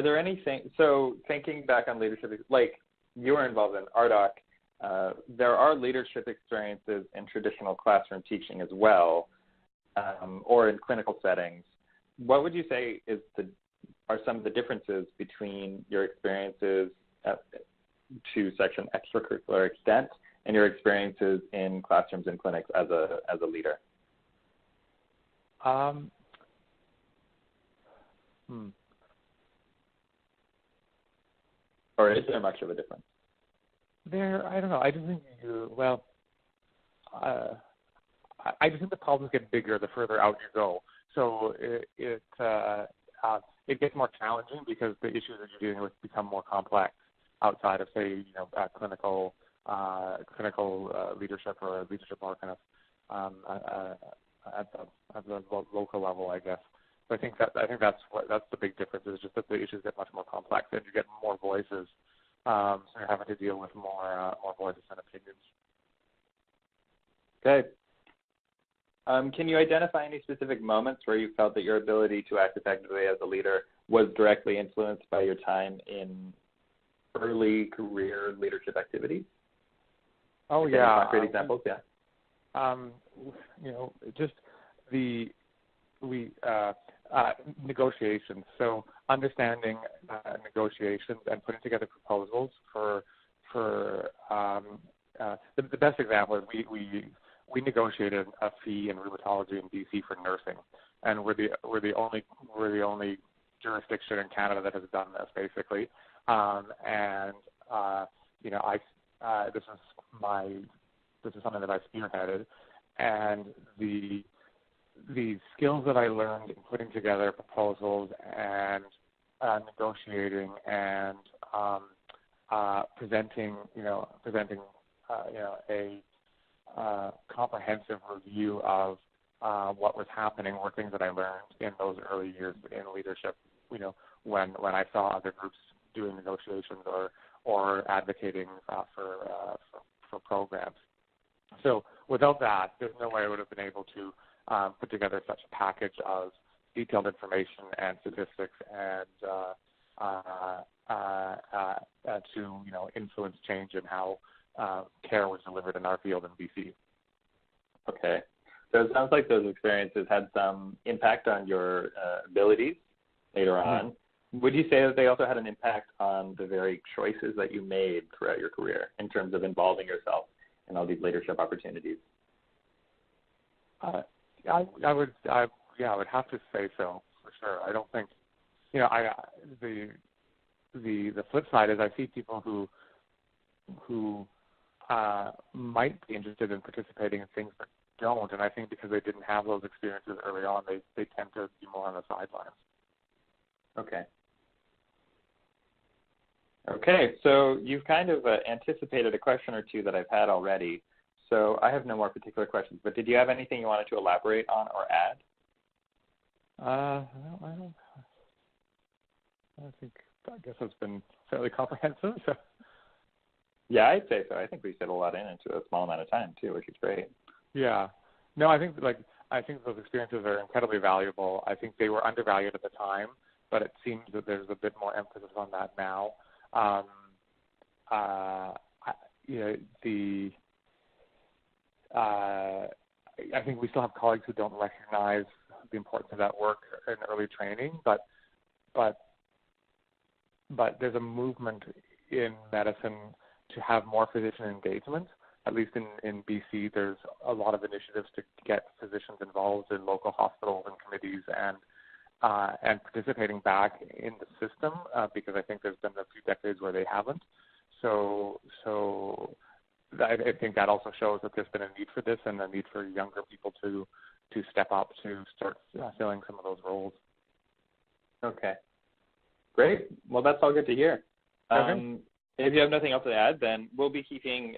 Are there anything, so thinking back on leadership, like you were involved in RDoC, there are leadership experiences in traditional classroom teaching as well, or in clinical settings. What would you say are some of the differences between your experiences to such an extracurricular extent and your experiences in classrooms and clinics as a leader? Or is there much of a difference? I don't know. I just think I just think the problems get bigger the further out you go. So it gets more challenging because the issues that you're dealing with become more complex outside of, say, clinical leadership or leadership more kind of at the local level, I guess. So I think that's the big difference, is just that the issues get much more complex and you get more voices. So you're having to deal with more voices and opinions. Okay. Can you identify any specific moments where you felt that your ability to act effectively as a leader was directly influenced by your time in early career leadership activities? Oh, yeah. Concrete examples, yeah. Just negotiations. So understanding negotiations and putting together proposals for the best example is we negotiated a fee in rheumatology in BC for nursing, and we're the only jurisdiction in Canada that has done this, basically. This is something that I spearheaded, and the skills that I learned in putting together proposals and negotiating and presenting a comprehensive review of what was happening were things that I learned in those early years in leadership. When I saw other groups doing negotiations or advocating for programs. So without that, there's no way I would have been able to put together such a package of detailed information and statistics and to influence change in how care was delivered in our field in BC. Okay. So it sounds like those experiences had some impact on your abilities later on. Would you say that they also had an impact on the very choices that you made throughout your career in terms of involving yourself in all these leadership opportunities? I would have to say so, for sure. I don't think, the flip side is I see people who might be interested in participating in things but don't, and I think because they didn't have those experiences early on, they tend to be more on the sidelines. Okay, so you've kind of anticipated a question or two that I've had already, so I have no more particular questions, but did you have anything you wanted to elaborate on or add? I guess it's been fairly comprehensive. So. Yeah, I'd say so. I think we fit a lot into a small amount of time too, which is great. Yeah. No, I think those experiences are incredibly valuable. I think they were undervalued at the time, but it seems that there's a bit more emphasis on that now. I think we still have colleagues who don't recognize the importance of that work in early training, but there's a movement in medicine to have more physician engagement. At least in BC, there's a lot of initiatives to get physicians involved in local hospitals and committees and participating back in the system because I think there's been a few decades where they haven't. So I think that also shows that there's been a need for this and a need for younger people to step up to start filling some of those roles. Okay. Great. Well, that's all good to hear. Okay. If you have nothing else to add, then we'll be keeping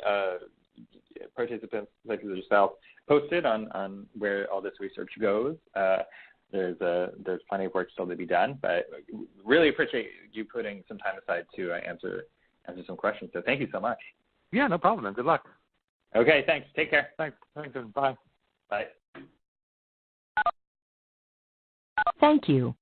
participants such as yourself posted on where all this research goes. There's plenty of work still to be done, but really appreciate you putting some time aside to answer some questions. So thank you so much. Yeah, no problem, and good luck. Okay, thanks. Take care. Thanks, and bye. Bye. Thank you.